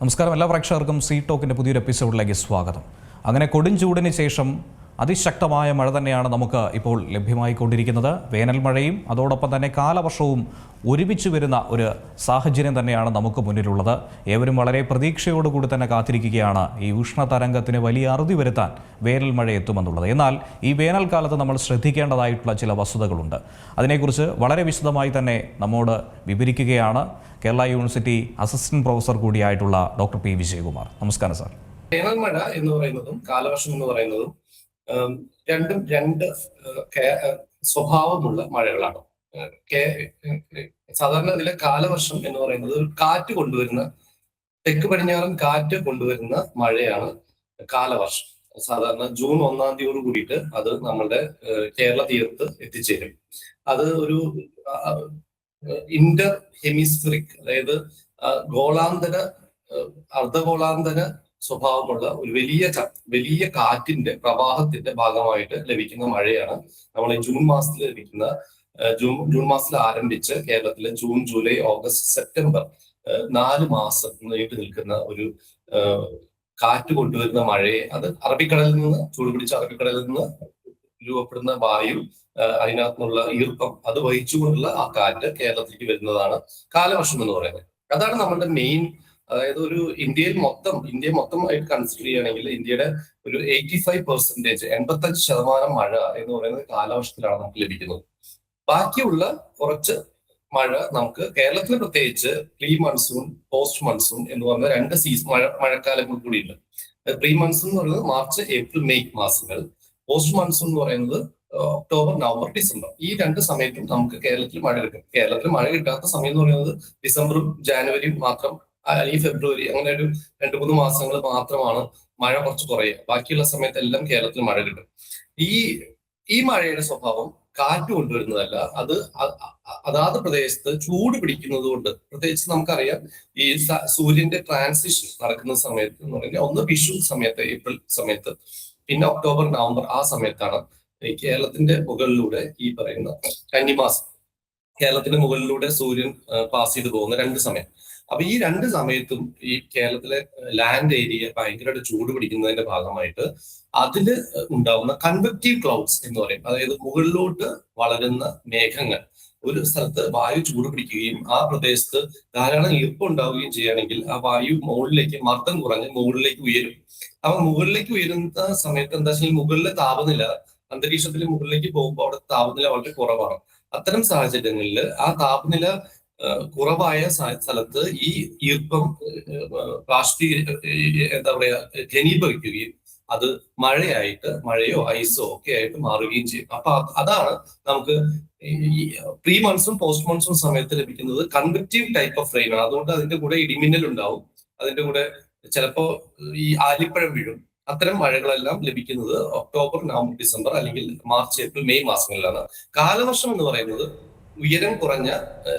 നമസ്കാരം, എല്ലാ പ്രേക്ഷകർക്കും സീ ടോക്കിൻ്റെ പുതിയൊരു എപ്പിസോഡിലേക്ക് സ്വാഗതം. അങ്ങനെ കൊടും ചൂടിന് ശേഷം അതിശക്തമായ മഴ തന്നെയാണ് നമുക്ക് ഇപ്പോൾ ലഭ്യമായിക്കൊണ്ടിരിക്കുന്നത്. വേനൽ മഴയും അതോടൊപ്പം തന്നെ കാലവർഷവും ഒരുമിച്ച് വരുന്ന ഒരു സാഹചര്യം തന്നെയാണ് നമുക്ക് മുന്നിലുള്ളത്. ഏവരും വളരെ പ്രതീക്ഷയോടുകൂടി തന്നെ കാത്തിരിക്കുകയാണ് ഈ ഉഷ്ണതരംഗത്തിന് വലിയ അറുതി വരുത്താൻ വേനൽ മഴ എത്തുമെന്നുള്ളത്. എന്നാൽ ഈ വേനൽക്കാലത്ത് നമ്മൾ ശ്രദ്ധിക്കേണ്ടതായിട്ടുള്ള ചില വസ്തുതകളുണ്ട്. അതിനെക്കുറിച്ച് വളരെ വിശദമായി തന്നെ നമ്മോട് വിവരിക്കുകയാണ് കേരള യൂണിവേഴ്സിറ്റി അസിസ്റ്റന്റ് പ്രൊഫസർ കൂടിയായിട്ടുള്ള ഡോക്ടർ പി വിജയകുമാർ. നമസ്കാരം സാർ. വേനൽ മഴ എന്ന് പറയുന്നതും കാലവർഷം എന്ന് പറയുന്നതും രണ്ടും രണ്ട് സ്വഭാവമുള്ള മഴകളാണ്. സാധാരണ ഇതിലെ കാലവർഷം എന്ന് പറയുന്നത് ഒരു കാറ്റ് കൊണ്ടുവരുന്ന, തെക്ക് പടിഞ്ഞാറൻ കാറ്റ് കൊണ്ടുവരുന്ന മഴയാണ് കാലവർഷം. സാധാരണ ജൂൺ 1-ാം തീയതിയോട് കൂടിയിട്ട് അത് നമ്മളുടെ കേരള തീരത്ത് എത്തിച്ചേരും. അത് ഒരു ഇന്റർ ഹെമിസ്ഫിറിക്, അതായത് ഗോളാന്തര അർദ്ധഗോളാന്തര സ്വഭാവമുള്ള ഒരു വലിയ കാറ്റിന്റെ പ്രവാഹത്തിന്റെ ഭാഗമായിട്ട് ലഭിക്കുന്ന മഴയാണ് നമ്മൾ ജൂൺ മാസത്തിൽ ലഭിക്കുന്ന. ജൂൺ മാസത്തിൽ ആരംഭിച്ച് കേരളത്തിലെ ജൂൺ, ജൂലൈ, ഓഗസ്റ്റ്, സെപ്റ്റംബർ 4 മാസം നീണ്ടു നിൽക്കുന്ന ഒരു കാറ്റ് കൊണ്ടുവരുന്ന മഴയെ, അത് അറബിക്കടലിൽ നിന്ന്, ചൂടുപിടിച്ച അറബിക്കടലിൽ നിന്ന് രൂപപ്പെടുന്ന വായു, അതിനകത്തുനിന്നുള്ള ഈർപ്പം, അത് വഹിച്ചുകൊണ്ടുള്ള ആ കാറ്റ് കേരളത്തിലേക്ക് വരുന്നതാണ് കാലവർഷം എന്ന് പറയുന്നത്. അതാണ് നമ്മുടെ മെയിൻ. അതായത് ഒരു ഇന്ത്യ മൊത്തമായിട്ട് കൺസിഡർ ചെയ്യുകയാണെങ്കിൽ ഇന്ത്യയുടെ ഒരു 85%, 85% മഴ എന്ന് പറയുന്നത് കാലവർഷത്തിലാണ് നമുക്ക് ലഭിക്കുന്നത്. ബാക്കിയുള്ള കുറച്ച് മഴ നമുക്ക് കേരളത്തിൽ പ്രത്യേകിച്ച് പ്രീ മൺസൂൺ, പോസ്റ്റ് മൺസൂൺ എന്ന് പറഞ്ഞ 2 സീസൺ മഴക്കാലങ്ങൾ കൂടിയുണ്ട്. പ്രീ മൺസൂൺ എന്ന് പറയുന്നത് മാർച്ച്, ഏപ്രിൽ, മെയ് മാസങ്ങൾ. പോസ്റ്റ് മൺസൂൺ എന്ന് പറയുന്നത് ഒക്ടോബർ, നവംബർ, ഡിസംബർ. ഈ 2 സമയത്തും നമുക്ക് കേരളത്തിൽ മഴ കിട്ടും. കേരളത്തിൽ മഴ കിട്ടാത്ത സമയം എന്ന് പറയുന്നത് ഡിസംബറും ജാനുവരിയും മാത്രം, അല്ലെങ്കിൽ ഫെബ്രുവരി, അങ്ങനെ ഒരു 2-3 മാസങ്ങൾ മാത്രമാണ് മഴ കുറച്ച് കുറയുക. ബാക്കിയുള്ള സമയത്തെല്ലാം കേരളത്തിൽ മഴ കിട്ടും. ഈ മഴയുടെ സ്വഭാവം കാറ്റ് കൊണ്ടുവരുന്നതല്ല, അത് അതാത് പ്രദേശത്ത് ചൂട് പിടിക്കുന്നത് കൊണ്ട്. പ്രത്യേകിച്ച് നമുക്കറിയാം, ഈ സൂര്യന്റെ ട്രാൻസിഷൻ നടക്കുന്ന സമയത്ത് എന്ന് പറഞ്ഞാൽ ഒന്ന് വിഷു സമയത്ത്, ഏപ്രിൽ സമയത്ത്, പിന്നെ ഒക്ടോബർ, നവംബർ, ആ സമയത്താണ് ഈ കേരളത്തിന്റെ മുകളിലൂടെ ഈ പറയുന്ന കന്നിമാസം, കേരളത്തിന്റെ മുകളിലൂടെ സൂര്യൻ പാസ് ചെയ്ത് പോകുന്ന 2 സമയം. അപ്പൊ ഈ 2 സമയത്തും ഈ കേരളത്തിലെ ലാൻഡ് ഏരിയ ഭയങ്കരമായിട്ട് ചൂട് പിടിക്കുന്നതിന്റെ ഭാഗമായിട്ട് അതില് ഉണ്ടാവുന്ന കൺവെക്റ്റീവ് ക്ലൗഡ്സ് എന്ന് പറയും. അതായത് മുകളിലോട്ട് വളരുന്ന മേഘങ്ങൾ ഒരു സ്ഥലത്ത് വായു ചൂട് പിടിക്കുകയും ആ പ്രദേശത്ത് ധാരാളം ഈർപ്പം ഉണ്ടാവുകയും ചെയ്യുകയാണെങ്കിൽ ആ വായു മുകളിലേക്ക്, മർദ്ദം കുറഞ്ഞ് മുകളിലേക്ക് ഉയരും. അപ്പൊ മുകളിലേക്ക് ഉയരുന്ന സമയത്ത് എന്താ വെച്ചാൽ മുകളിലെ താപനില, അന്തരീക്ഷത്തിൽ മുകളിലേക്ക് പോകുമ്പോൾ അവിടെ താപനില വളരെ കുറവാണ്. അത്തരം സാഹചര്യങ്ങളിൽ ആ താപനില കുറവായ സ്ഥലത്ത് ഈ ഈർപ്പം എന്താ പറയാ, ഘനീഭവിക്കുകയും അത് മഴയോ ഐസോ ഒക്കെ ആയിട്ട് മാറുകയും ചെയ്യും. അപ്പൊ അതാണ് നമുക്ക് ഈ പ്രീ മൺസൂൺ, പോസ്റ്റ് മൺസൂൺ സമയത്ത് ലഭിക്കുന്നത് കൺവെക്റ്റീവ് ടൈപ്പ് ഓഫ് റെയിൻ ആണ്. അതുകൊണ്ട് അതിന്റെ കൂടെ ഇടിമിന്നൽ ഉണ്ടാവും, അതിന്റെ കൂടെ ചിലപ്പോ ഈ ആലിപ്പഴം വീഴും. അത്തരം മഴകളെല്ലാം ലഭിക്കുന്നത് ഒക്ടോബർ, നവംബർ, ഡിസംബർ, അല്ലെങ്കിൽ മാർച്ച്, ഏപ്രിൽ, മെയ് മാസങ്ങളിലാണ്. കാലവർഷം എന്ന് പറയുന്നത് ഉയരം കുറഞ്ഞ,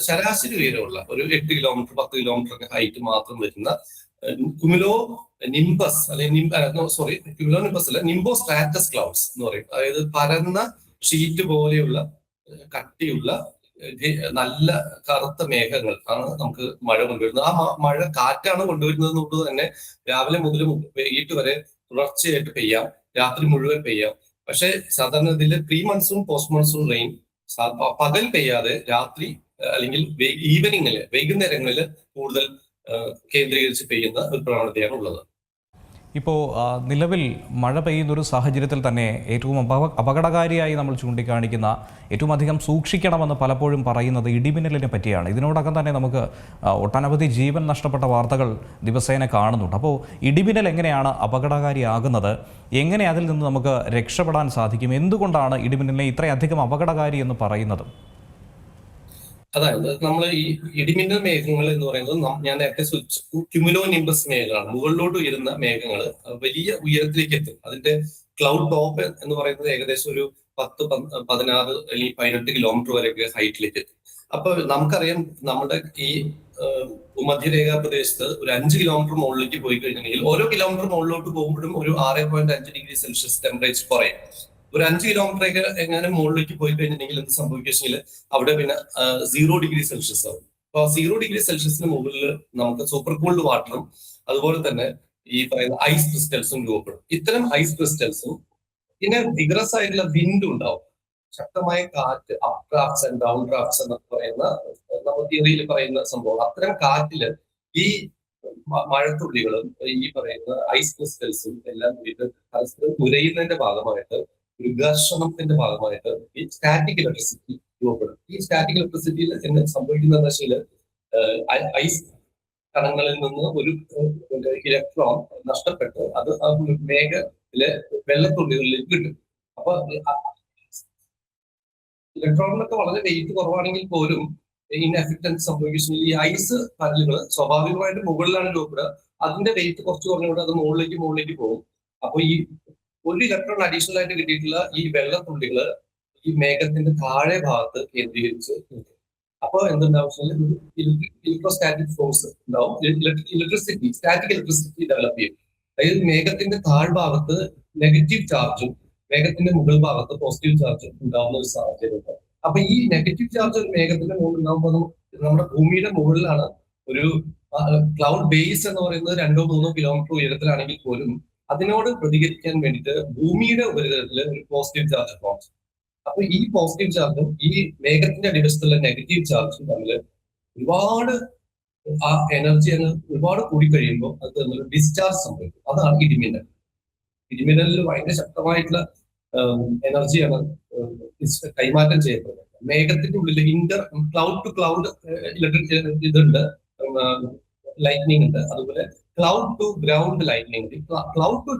ശരാശരി ഉയരമുള്ള ഒരു 8 കിലോമീറ്റർ, 10 കിലോമീറ്റർ ഒക്കെ ഹൈറ്റ് മാത്രം വരുന്ന കുമുലോ നിംബസ്, അല്ലെങ്കിൽ കുമുലോ നിംബസ് അല്ല, നിംബോ സ്ട്രാറ്റസ് ക്ലൗഡ്സ് എന്ന് പറയും. അതായത് പരന്ന ഷീറ്റ് പോലെയുള്ള കട്ടിയുള്ള നല്ല കറുത്ത മേഘങ്ങൾ ആണ് നമുക്ക് മഴ കൊണ്ടുവരുന്നത്. ആ മഴ കാറ്റാണ് കൊണ്ടുവരുന്നത് കൊണ്ട് തന്നെ രാവിലെ മുതൽ വൈകിട്ട് വരെ തുടർച്ചയായിട്ട് പെയ്യാം, രാത്രി മുഴുവൻ പെയ്യാം. പക്ഷെ സാധാരണ ഇതിൽ pre monsoon, post monsoon rain പകൽ പെയ്യാതെ രാത്രി അല്ലെങ്കിൽ ഈവനിങ്ങില്, വൈകുന്നേരങ്ങളിൽ കൂടുതൽ കേന്ദ്രീകരിച്ച് പെയ്യുന്ന ഒരു പ്രവണതയാണ് ഉള്ളത്. ഇപ്പോൾ നിലവിൽ മഴ പെയ്യുന്നൊരു സാഹചര്യത്തിൽ തന്നെ ഏറ്റവും അപകടകാരിയായി നമ്മൾ ചൂണ്ടിക്കാണിക്കുന്ന, ഏറ്റവും അധികം സൂക്ഷിക്കണമെന്ന് പലപ്പോഴും പറയുന്നത് ഇടിമിന്നലിനെ പറ്റിയാണ്. ഇതിനോടകം തന്നെ നമുക്ക് ഒട്ടനവധി ജീവൻ നഷ്ടപ്പെട്ട വാർത്തകൾ ദിവസേന കാണുന്നുണ്ട്. അപ്പോൾ ഇടിമിന്നൽ എങ്ങനെയാണ് അപകടകാരിയാകുന്നത്? എങ്ങനെ അതിൽ നിന്ന് നമുക്ക് രക്ഷപ്പെടാൻ സാധിക്കും? എന്തുകൊണ്ടാണ് ഇടിമിന്നലിനെ ഇത്രയധികം അപകടകാരി എന്ന് പറയുന്നത്? അതായത് നമ്മൾ ഈ ഇടിമിന്നൽ മേഘങ്ങൾ എന്ന് പറയുന്നത് ഞാൻ നേരത്തെ ക്യുമുലോ നിംബസ് മേഘങ്ങളാണ്. മുകളിലോട്ട് ഉയരുന്ന മേഘങ്ങൾ വലിയ ഉയരത്തിലേക്ക് എത്തും. അതിന്റെ ക്ലൗഡ് ടോപ്പ് എന്ന് പറയുന്നത് ഏകദേശം ഒരു 10, 16 അല്ലെങ്കിൽ 18 കിലോമീറ്റർ വരെയൊക്കെ ഹൈറ്റിലേക്ക് എത്തും. അപ്പൊ നമുക്കറിയാം, നമ്മുടെ ഈ ഭൂമധ്യരേഖാ പ്രദേശത്ത് ഒരു 5 കിലോമീറ്റർ മുകളിലേക്ക് പോയി കഴിഞ്ഞിട്ടുണ്ടെങ്കിൽ ഓരോ കിലോമീറ്റർ മുകളിലോട്ട് പോകുമ്പോഴും ഒരു 6.5 ഡിഗ്രി സെൽഷ്യസ് ടെമ്പറേച്ചർ കുറയും. ഒരു 5 കിലോമീറ്റർ ഒക്കെ എങ്ങനെ മുകളിലേക്ക് പോയി കഴിഞ്ഞിട്ടുണ്ടെങ്കിൽ എന്ത് സംഭവിക്കുമെങ്കിൽ അവിടെ പിന്നെ 0 ഡിഗ്രി സെൽഷ്യസ് ആവും. അപ്പോൾ 0°C മുകളിൽ നമുക്ക് സൂപ്പർ കൂൾഡ് വാട്ടറും അതുപോലെ തന്നെ ഈ പറയുന്ന ഐസ് ക്രിസ്റ്റൽസും രൂപപ്പെടും. ഇത്തരം ഐസ് ക്രിസ്റ്റൽസും പിന്നെ വിഗ്രസ് ആയിട്ടുള്ള വിൻഡ് ഉണ്ടാവും, ശക്തമായ കാറ്റ്, up drafts and down drafts എന്നൊക്കെ പറയുന്ന നമ്മൾ തിയറിയിൽ പറയുന്ന സംഭവം. അത്തരം കാറ്റില് ഈ മഴത്തുള്ളികളും ഈ പറയുന്ന ഐസ് ക്രിസ്റ്റൽസും എല്ലാം കൂടിയിട്ട് പരസ്പരം ഉരയുന്നതിന്റെ ഭാഗമായിട്ട് ഒരു ഘർഷണത്തിന്റെ ഭാഗമായിട്ട് ഈ സ്റ്റാറ്റിക് ഇലക്ട്രിസിറ്റി രൂപപ്പെടും. ഈ സ്റ്റാറ്റിക് ഇലക്ട്രിസിറ്റിയിൽ എന്ന് സംഭവിക്കുന്ന വെച്ചാൽ ഐസ് കണങ്ങളിൽ നിന്ന് ഒരു ഇലക്ട്രോൺ നഷ്ടപ്പെട്ട് അത് ആ മേഘത്തിലെ വെള്ളത്തുള്ളികളിലേക്ക് കിട്ടും. അപ്പൊ ഇലക്ട്രോണിനൊക്കെ വളരെ വെയിറ്റ് കുറവാണെങ്കിൽ പോലും ഇൻഎഫക്റ്റൻസ് സംഭവിക്കുന്ന ഈ ഐസ് കല്ലുകൾ സ്വാഭാവികമായിട്ട് മുകളിലാണ് രൂപപ്പെടുക. അതിന്റെ വെയിറ്റ് കുറച്ച് കുറഞ്ഞുകൊണ്ട് അത് മുകളിലേക്ക് പോകും. അപ്പൊ ഈ ഒരു ഇലക്ട്രോൺ അഡീഷണൽ ആയിട്ട് കിട്ടിയിട്ടുള്ള ഈ വെള്ളത്തുള്ളികള് ഈ മേഘത്തിന്റെ താഴെ ഭാഗത്ത് കേന്ദ്രീകരിച്ച് നിൽക്കും. അപ്പൊ എന്തുണ്ടാവും, ഇലക്ട്രോസ്റ്റാറ്റിക് ഫോഴ്സ് ഉണ്ടാവും, ഇലക്ട്രിസിറ്റി, സ്റ്റാറ്റിക് ഇലക്ട്രിസിറ്റി ഡെവലപ്പ് ചെയ്യും. അതായത് മേഘത്തിന്റെ താഴ്ഭാഗത്ത് നെഗറ്റീവ് ചാർജും മേഘത്തിന്റെ മുകൾ ഭാഗത്ത് പോസിറ്റീവ് ചാർജും ഉണ്ടാവുന്ന ഒരു സാഹചര്യം ഉണ്ടാവും. അപ്പൊ ഈ നെഗറ്റീവ് ചാർജ് ഒരു മേഘത്തിന്റെ മുകളിൽ ഉണ്ടാകുമ്പോൾ നമ്മുടെ ഭൂമിയുടെ മുകളിലാണ് ഒരു ക്ലൗഡ് ബേസ് എന്ന് പറയുന്നത് 2-3 കിലോമീറ്റർ ഉയരത്തിലാണെങ്കിൽ പോലും അതിനോട് പ്രതികരിക്കാൻ വേണ്ടിയിട്ട് ഭൂമിയുടെ ഉപരിതലത്തിൽ ഒരു പോസിറ്റീവ് ചാർജ് ഫോം. അപ്പൊ ഈ പോസിറ്റീവ് ചാർജും ഈ മേഘത്തിന്റെ അടിവശത്തുള്ള നെഗറ്റീവ് ചാർജും തമ്മിൽ ഒരുപാട് ആ എനർജി അങ്ങ് ഒരുപാട് കൂടി കഴിയുമ്പോൾ അത് തമ്മിൽ ഡിസ്ചാർജ് സംഭവിക്കും. അതാണ് ഇടിമിന്നൽ. ഇടിമിന്നലിൽ ഭയങ്കര ശക്തമായിട്ടുള്ള എനർജിയാണ് കൈമാറ്റം ചെയ്യപ്പെടുന്നത്. മേഘത്തിന്റെ ഉള്ളിൽ ക്ലൗഡ് ടു ക്ലൗഡ് ഇതുണ്ട്, ലൈറ്റ്നിങ് ഉണ്ട്. അതുപോലെ cloud to ground lightning. Cloud to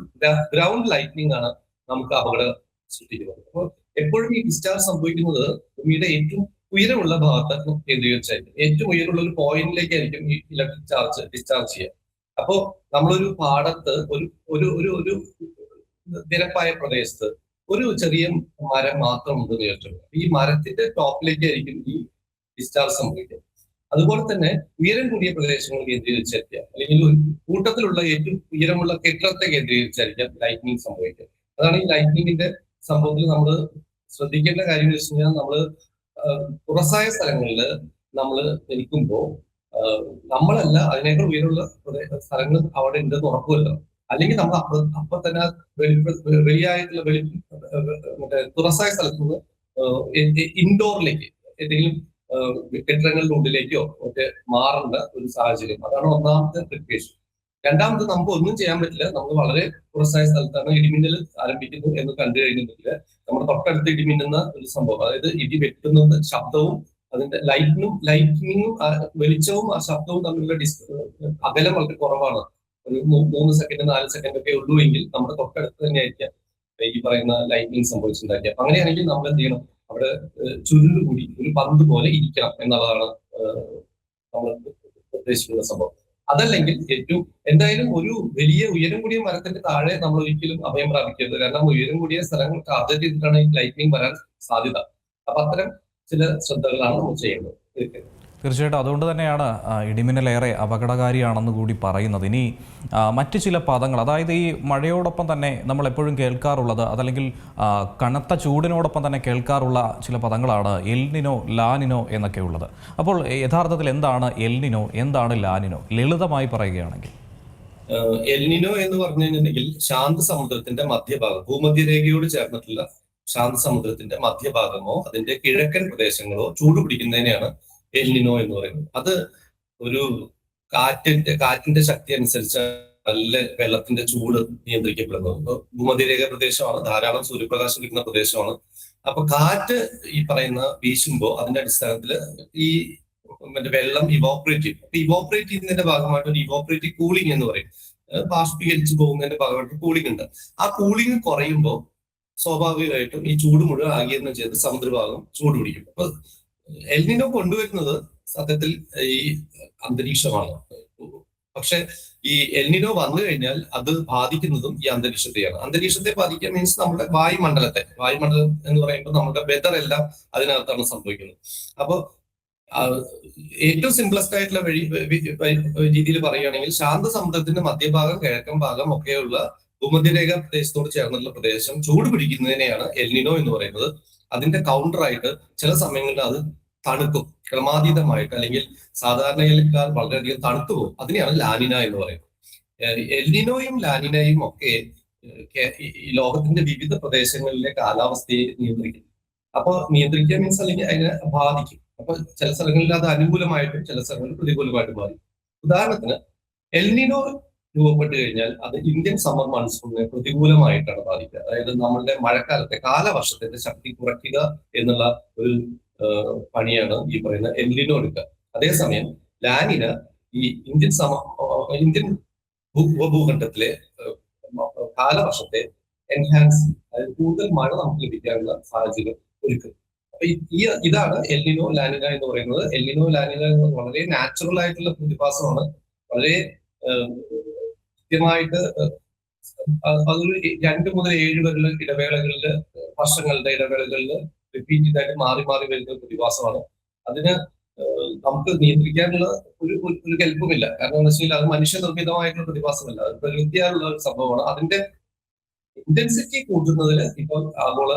ground lightning ആണ് നമുക്ക് അപകടം സൃഷ്ടിക്കുന്നത്. അപ്പോൾ എപ്പോഴും ഈ ഡിസ്ചാർജ് സംഭവിക്കുന്നത് ഭൂമിയുടെ ഏറ്റവും ഉയരമുള്ള ഭാഗത്ത് കേന്ദ്രീകരിച്ചായിരിക്കും. ഏറ്റവും ഉയരമുള്ള ഒരു പോയിന്റിലേക്കായിരിക്കും ഈ ഇലക്ട്രിക് ചാർജ് ഡിസ്ചാർജ് ചെയ്യുക. അപ്പോ നമ്മളൊരു പാടത്ത് ഒരു ഒരു നിരപ്പായ പ്രദേശത്ത് ഒരു ചെറിയ മരം മാത്രം ഉണ്ടെന്ന് വിചാരിച്ചു. ഈ മരത്തിന്റെ ടോപ്പിലേക്കായിരിക്കും ഈ ഡിസ്ചാർജ് സംഭവിക്കുക. അതുപോലെ തന്നെ ഉയരം കൂടിയ പ്രദേശങ്ങൾ കേന്ദ്രീകരിച്ചായിരിക്കാം, അല്ലെങ്കിൽ ഒരു കൂട്ടത്തിലുള്ള ഏറ്റവും ഉയരമുള്ള കെട്ടിടത്തെ കേന്ദ്രീകരിച്ചായിരിക്കാം ലൈറ്റ്നിങ് സംഭവിക്കുക. അതാണ് ഈ ലൈറ്റ്നിങ്ങിന്റെ സംഭവത്തിൽ നമ്മൾ ശ്രദ്ധിക്കേണ്ട കാര്യം എന്ന് വെച്ച് കഴിഞ്ഞാൽ, നമ്മൾ തുറസായ സ്ഥലങ്ങളിൽ നമ്മൾ നിൽക്കുമ്പോൾ നമ്മളല്ല അതിനേക്കാൾ ഉയരമുള്ള സ്ഥലങ്ങൾ അവിടെ ഉണ്ടെന്ന് ഉറപ്പുവല്ലോ. അല്ലെങ്കിൽ നമ്മൾ അപ്പൊ തന്നെ വെളിയായിട്ടുള്ള മറ്റേ തുറസായ സ്ഥലത്ത് നിന്ന് ഇൻഡോറിലേക്ക് എന്തെങ്കിലും കെട്ടിടങ്ങളുടെ ഉള്ളിലേക്കോ ഒക്കെ മാറേണ്ട ഒരു സാഹചര്യം. അതാണ് ഒന്നാമത്തെ പ്രിപ്പറേഷൻ. രണ്ടാമത് നമുക്ക് ഒന്നും ചെയ്യാൻ പറ്റില്ല. നമ്മൾ വളരെ തുറസായ സ്ഥലത്താണ് ഇടിമിന്നൽ ആരംഭിക്കുന്നു എന്ന് കണ്ടു കഴിഞ്ഞിട്ടുണ്ടെങ്കിൽ നമ്മുടെ തൊട്ടടുത്ത് ഇടിമിന്നുന്ന ഒരു സംഭവം, അതായത് ഇടി വെട്ടുന്നത് ശബ്ദവും അതിന്റെ ലൈറ്റിനിങ്ങും വെളിച്ചവും ആ ശബ്ദവും തമ്മിലുള്ള അകലം വളരെ കുറവാണ്. ഒരു 3 സെക്കൻഡ് 4 സെക്കൻഡ് ഒക്കെ ഉള്ളൂ എങ്കിൽ നമ്മുടെ തൊട്ടടുത്ത് തന്നെ ആയിരിക്കാം ഈ പറയുന്ന ലൈറ്റിനിങ് സംഭവിച്ചിട്ടുണ്ടായിരിക്കുക. അപ്പൊ അങ്ങനെയാണെങ്കിൽ നമ്മൾ എന്ത് ചെയ്യണം, അവിടെ ചുരുണ്ടുകൂടി ഒരു പന്ത് പോലെ ഇരിക്കണം എന്നുള്ളതാണ് നമ്മൾ ഉദ്ദേശിക്കുന്ന സംഭവം. അതല്ലെങ്കിൽ എന്തായാലും ഒരു വലിയ ഉയരം കൂടിയ മരത്തിന്റെ താഴെ നമ്മൾ ഒരിക്കലും അഭയം പ്രാപിക്കരുത്. കാരണം ഉയരം കൂടിയ സ്ഥലങ്ങൾ ടാർഗറ്റ് ചെയ്തിട്ടാണ് ഈ ലൈറ്റ്നിങ് വരാൻ സാധ്യത. അപ്പൊ അത്തരം ചില ശ്രദ്ധകളാണ് നമ്മൾ ചെയ്യേണ്ടത്. തീർച്ചയായിട്ടും അതുകൊണ്ട് തന്നെയാണ് ഇടിമിന്നലേറെ അപകടകാരിയാണെന്ന് കൂടി പറയുന്നത്. ഇനി മറ്റ് ചില പദങ്ങൾ, അതായത് ഈ മഴയോടൊപ്പം തന്നെ നമ്മൾ എപ്പോഴും കേൾക്കാറുള്ളത്, അതല്ലെങ്കിൽ കനത്ത ചൂടിനോടൊപ്പം തന്നെ കേൾക്കാറുള്ള ചില പദങ്ങളാണ് എൽനിനോ, ലാനിനോ എന്നൊക്കെ ഉള്ളത്. അപ്പോൾ യഥാർത്ഥത്തിൽ എന്താണ് എൽനിനോ, എന്താണ് ലാനിനോ, ലളിതമായി പറയുകയാണെങ്കിൽ? എൽനിനോ എന്ന് പറഞ്ഞു കഴിഞ്ഞിട്ടുണ്ടെങ്കിൽ ശാന്തസമുദ്രത്തിന്റെ മധ്യഭാഗം, ഭൂമധ്യരേഖയോട് ചേർന്നിട്ടുള്ള ശാന്തസമുദ്രത്തിന്റെ മധ്യഭാഗമോ അതിന്റെ കിഴക്കൻ പ്രദേശങ്ങളോ ചൂട് പിടിക്കുന്നതിനെയാണ് എൽനിനോ എന്ന് പറയുന്നത്. അത് ഒരു കാറ്റിന്റെ ശക്തി അനുസരിച്ച് നല്ല വെള്ളത്തിന്റെ ചൂട് നിയന്ത്രിക്കപ്പെടുന്നത്. ഭൂമധ്യരേഖ പ്രദേശമാണ്, ധാരാളം സൂര്യപ്രകാശം കിട്ടുന്ന പ്രദേശമാണ്. അപ്പൊ കാറ്റ് ഈ പറയുന്ന വീശുമ്പോൾ അതിന്റെ അടിസ്ഥാനത്തിൽ ഈ വെള്ളം ഇവോപ്പറേറ്റ് ചെയ്യും. അപ്പൊ ഇവോപ്പറേറ്റ് ചെയ്യുന്നതിന്റെ ഭാഗമായിട്ട് ഒരു ഇവോപ്പറേറ്റീവ് കൂളിംഗ് എന്ന് പറയും. ബാഷ്പീകരിച്ച് പോകുന്നതിന്റെ ഭാഗമായിട്ട് കൂളിംഗ് ഉണ്ട്. ആ കൂളിംഗ് കുറയുമ്പോൾ സ്വാഭാവികമായിട്ടും ഈ ചൂട് മുഴുവൻ ആകിരണം ചെയ്ത് സമുദ്രഭാഗം ചൂട് പിടിക്കും. അപ്പൊ എൽനിനോ കൊണ്ടുവരുന്നത് സത്യത്തിൽ ഈ അന്തരീക്ഷമാണ്. പക്ഷെ ഈ എൽനിനോ വന്നു കഴിഞ്ഞാൽ അത് ബാധിക്കുന്നതും ഈ അന്തരീക്ഷത്തെയാണ്. അന്തരീക്ഷത്തെ ബാധിക്കുക മീൻസ് നമ്മുടെ വായുമണ്ഡലം എന്ന് പറയുമ്പോൾ നമ്മുടെ വെതർ എല്ലാം അതിനകത്താണ് സംഭവിക്കുന്നത്. അപ്പൊ ഏറ്റവും സിംപ്ലസ്റ്റ് ആയിട്ടുള്ള രീതിയിൽ പറയുകയാണെങ്കിൽ ശാന്തസമുദ്രത്തിന്റെ മധ്യഭാഗം, കിഴക്കൻ ഭാഗം ഒക്കെയുള്ള ഭൂമധ്യരേഖ പ്രദേശത്തോട് ചേർന്നുള്ള പ്രദേശം ചൂട് പിടിക്കുന്നതിനെയാണ് എൽനിനോ എന്ന് പറയുന്നത്. അതിന്റെ കൗണ്ടറായിട്ട് ചില സമയങ്ങളിൽ അത് തണുക്കും ക്രമാതീതമായിട്ട്, അല്ലെങ്കിൽ സാധാരണയിലേക്കാൾ വളരെയധികം തണുത്തു പോകും. അതിനെയാണ് ലാനിന എന്ന് പറയുന്നത്. എൽനിനോയും ലാനിനയും ഒക്കെ ഈ ലോകത്തിന്റെ വിവിധ പ്രദേശങ്ങളിലെ കാലാവസ്ഥയെ നിയന്ത്രിക്കും. അപ്പൊ നിയന്ത്രിക്കുക മീൻസ് അല്ലെങ്കിൽ അതിനെ ബാധിക്കും. അപ്പൊ ചില സ്ഥലങ്ങളിൽ അത് അനുകൂലമായിട്ടും ചില സ്ഥലങ്ങളിൽ പ്രതികൂലമായിട്ടും മാറി. ഉദാഹരണത്തിന് എൽനിനോ രൂപപ്പെട്ട് കഴിഞ്ഞാൽ അത് ഇന്ത്യൻ സമ്മർ മൺസൂണിനെ പ്രതികൂലമായിട്ടാണ് ബാധിക്കുക. അതായത് നമ്മളുടെ മഴക്കാലത്തെ കാലവർഷത്തിന്റെ ശക്തി കുറയ്ക്കുക എന്നുള്ള ഒരു പണിയാണ് ഈ പറയുന്ന എൽനിനോ എടുക്കുക. അതേസമയം ലാനിന ഈ ഇന്ത്യൻ ഉപഭൂഖണ്ഡത്തിലെ കാലവർഷത്തെ എൻഹാൻസ്, അതായത് കൂടുതൽ മഴ നമുക്ക് ലഭിക്കാനുള്ള സാഹചര്യം ഒരുക്കും. അപ്പൊ ഇതാണ് എൽനിനോ ലാനിന എന്ന് പറയുന്നത്. എൽനിനോ ലാനിന എന്നത് വളരെ നാച്ചുറൽ ആയിട്ടുള്ള പ്രതിഭാസമാണ്. വളരെ കൃത്യമായിട്ട് അതൊരു 2 മുതൽ 7 വരെയുള്ള ഇടവേളകളിൽ, വർഷങ്ങളുടെ ഇടവേളകളിൽ റിപ്പീറ്റഡ് ആയിട്ട് മാറി മാറി വരുന്ന പ്രതിഭാസമാണ്. അതിന് നമുക്ക് നിയന്ത്രിക്കാനുള്ള ഒരു കെൽപ്പുമില്ല. കാരണം എന്ന് വെച്ചാൽ അത് മനുഷ്യനിർമ്മിതമായിട്ടുള്ള പ്രതിഭാസമല്ല, അത് പ്രകൃതിയാലുള്ള ഒരു സംഭവമാണ്. അതിന്റെ ഇന്റൻസിറ്റി കൂട്ടുന്നതിൽ ഇപ്പോൾ ആഗോള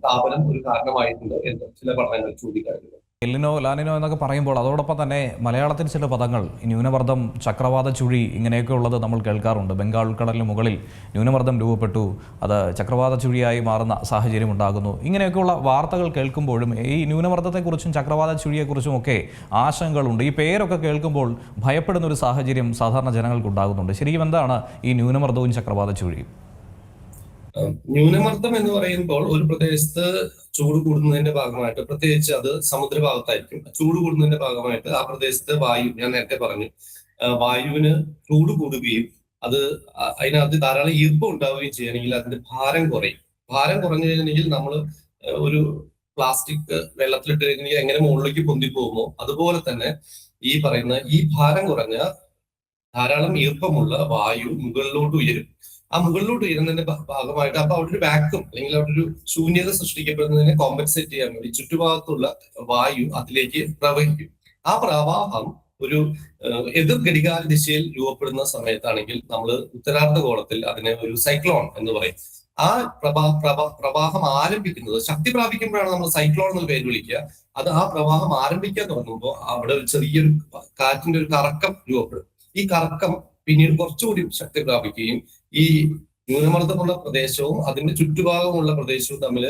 താപനം ഒരു കാരണമായിട്ടുണ്ട് എന്ന് ചില പഠനങ്ങൾ ചൂണ്ടിക്കാണിക്കുന്നു. എല്ലിനോ ലാനിനോ എന്നൊക്കെ പറയുമ്പോൾ അതോടൊപ്പം തന്നെ മലയാളത്തിൽ ചില പദങ്ങൾ, ന്യൂനമർദ്ദം, ചക്രവാത ചുഴി, ഇങ്ങനെയൊക്കെ ഉള്ളത് നമ്മൾ കേൾക്കാറുണ്ട്. ബംഗാൾ ഉൾക്കടലിന് മുകളിൽ ന്യൂനമർദ്ദം രൂപപ്പെട്ടു, അത് ചക്രവാത ചുഴിയായി മാറുന്ന സാഹചര്യം ഉണ്ടാകുന്നു. ഇങ്ങനെയൊക്കെയുള്ള വാർത്തകൾ കേൾക്കുമ്പോഴും ഈ ന്യൂനമർദ്ദത്തെക്കുറിച്ചും ചക്രവാത ചുഴിയെക്കുറിച്ചും ഒക്കെ ആശങ്കകളുണ്ട്. ഈ പേരൊക്കെ കേൾക്കുമ്പോൾ ഭയപ്പെടുന്ന ഒരു സാഹചര്യം സാധാരണ ജനങ്ങൾക്ക് ഉണ്ടാകുന്നുണ്ട്. ശരിക്കും എന്താണ് ഈ ന്യൂനമർദ്ദവും ചക്രവാത ചുഴിയും? ന്യൂനമർദ്ദം എന്ന് പറയുമ്പോൾ ഒരു പ്രദേശത്ത് ചൂട് കൂടുന്നതിന്റെ ഭാഗമായിട്ട്, പ്രത്യേകിച്ച് അത് സമുദ്രഭാഗത്തായിരിക്കും, ചൂട് കൂടുന്നതിന്റെ ഭാഗമായിട്ട് ആ പ്രദേശത്ത് വായു, ഞാൻ നേരത്തെ പറഞ്ഞു, വായുവിന് ചൂട് കൂടുകയും അത് അതിനകത്ത് ധാരാളം ഈർപ്പം ഉണ്ടാവുകയും ചെയ്യണമെങ്കിൽ അതിന്റെ ഭാരം കുറയും. ഭാരം കുറഞ്ഞു കഴിഞ്ഞിട്ടുണ്ടെങ്കിൽ നമ്മൾ ഒരു പ്ലാസ്റ്റിക് വെള്ളത്തിലിട്ട് കഴിഞ്ഞാൽ എങ്ങനെ മുകളിലേക്ക് പൊന്തി പോകുമോ അതുപോലെ തന്നെ ഈ പറയുന്ന ഈ ഭാരം കുറഞ്ഞ ധാരാളം ഈർപ്പമുള്ള വായു മുകളിലോട്ട് ഉയരും. ആ മുകളിലോട്ട് ഉയരുന്നതിന്റെ ഭാഗമായിട്ട് അപ്പൊ അവിടെ ഒരു വാക്വം അല്ലെങ്കിൽ അവിടെ ഒരു ശൂന്യത സൃഷ്ടിക്കപ്പെടുന്നതിനെ കോമ്പൻസേറ്റ് ചെയ്യാൻ വേണ്ടി ചുറ്റുഭാഗത്തുള്ള വായു അതിലേക്ക് പ്രവഹിക്കും. ആ പ്രവാഹം ഒരു എതിർ ഘടികാര ദിശയിൽ രൂപപ്പെടുന്ന സമയത്താണെങ്കിൽ നമ്മൾ ഉത്തരാർദ്ധഗോളത്തിൽ അതിനെ ഒരു സൈക്ലോൺ എന്ന് പറയും. ആ പ്രവാഹം ആരംഭിക്കുന്നത്, ശക്തി പ്രാപിക്കുമ്പോഴാണ് നമ്മൾ സൈക്ലോൺ എന്നുള്ള പേര് വിളിക്കുക. അത് ആ പ്രവാഹം ആരംഭിക്കാൻ തുടങ്ങുമ്പോൾ അവിടെ ഒരു ചെറിയൊരു കാറ്റിന്റെ ഒരു കറക്കം രൂപപ്പെടും. ഈ കറക്കം പിന്നീട് കുറച്ചുകൂടി ശക്തി പ്രാപിക്കുകയും ഈ ന്യൂനമർദ്ദമുള്ള പ്രദേശവും അതിന്റെ ചുറ്റുഭാഗമുള്ള പ്രദേശവും തമ്മിൽ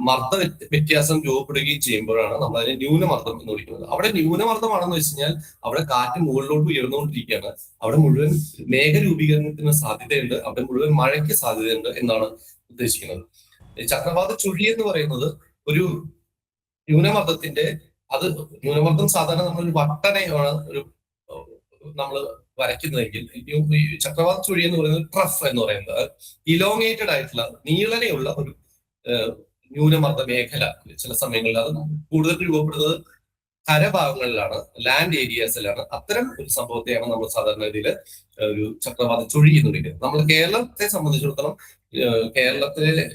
മർദ്ദ വ്യത്യാസം രൂപപ്പെടുകയും ചെയ്യുമ്പോഴാണ് നമ്മൾ അതിനെ ന്യൂനമർദ്ദം എന്ന് വിളിക്കുന്നത്. അവിടെ ന്യൂനമർദ്ദമാണെന്ന് വെച്ച് കഴിഞ്ഞാൽ അവിടെ കാറ്റ് മുകളിലോട്ട് ഉയർന്നുകൊണ്ടിരിക്കുകയാണ്. അവിടെ മുഴുവൻ മേഘ രൂപീകരണത്തിന് സാധ്യതയുണ്ട്, അവിടെ മുഴുവൻ മഴയ്ക്ക് സാധ്യതയുണ്ട് എന്നാണ് ഉദ്ദേശിക്കുന്നത്. ചക്രവാത ചുഴി എന്ന് പറയുന്നത് ഒരു ന്യൂനമർദ്ദത്തിന്റെ, അത് ന്യൂനമർദ്ദം സാധാരണ നമ്മളൊരു വട്ടനെയാണ് നമ്മൾ വരയ്ക്കുന്നതെങ്കിൽ ചക്രവാത ചുഴി എന്ന് പറയുന്നത് ട്രഫ് എന്ന് പറയുന്നത് ഇലോങ്ങേറ്റഡ് ആയിട്ടുള്ള നീളനെയുള്ള ഒരു ന്യൂനമർദ്ദ മേഖല. ചില സമയങ്ങളിൽ അത് കൂടുതൽ രൂപപ്പെടുന്നത് കരഭാഗങ്ങളിലാണ്, ലാൻഡ് ഏരിയാസിലാണ്. അത്തരം ഒരു സംഭവത്തെയാണ് നമ്മൾ സാധാരണ രീതിയിൽ ഒരു ചക്രവാത ചുഴി എന്ന് വിളിക്കുന്നത്. നമ്മൾ കേരളത്തെ സംബന്ധിച്ചിടത്തോളം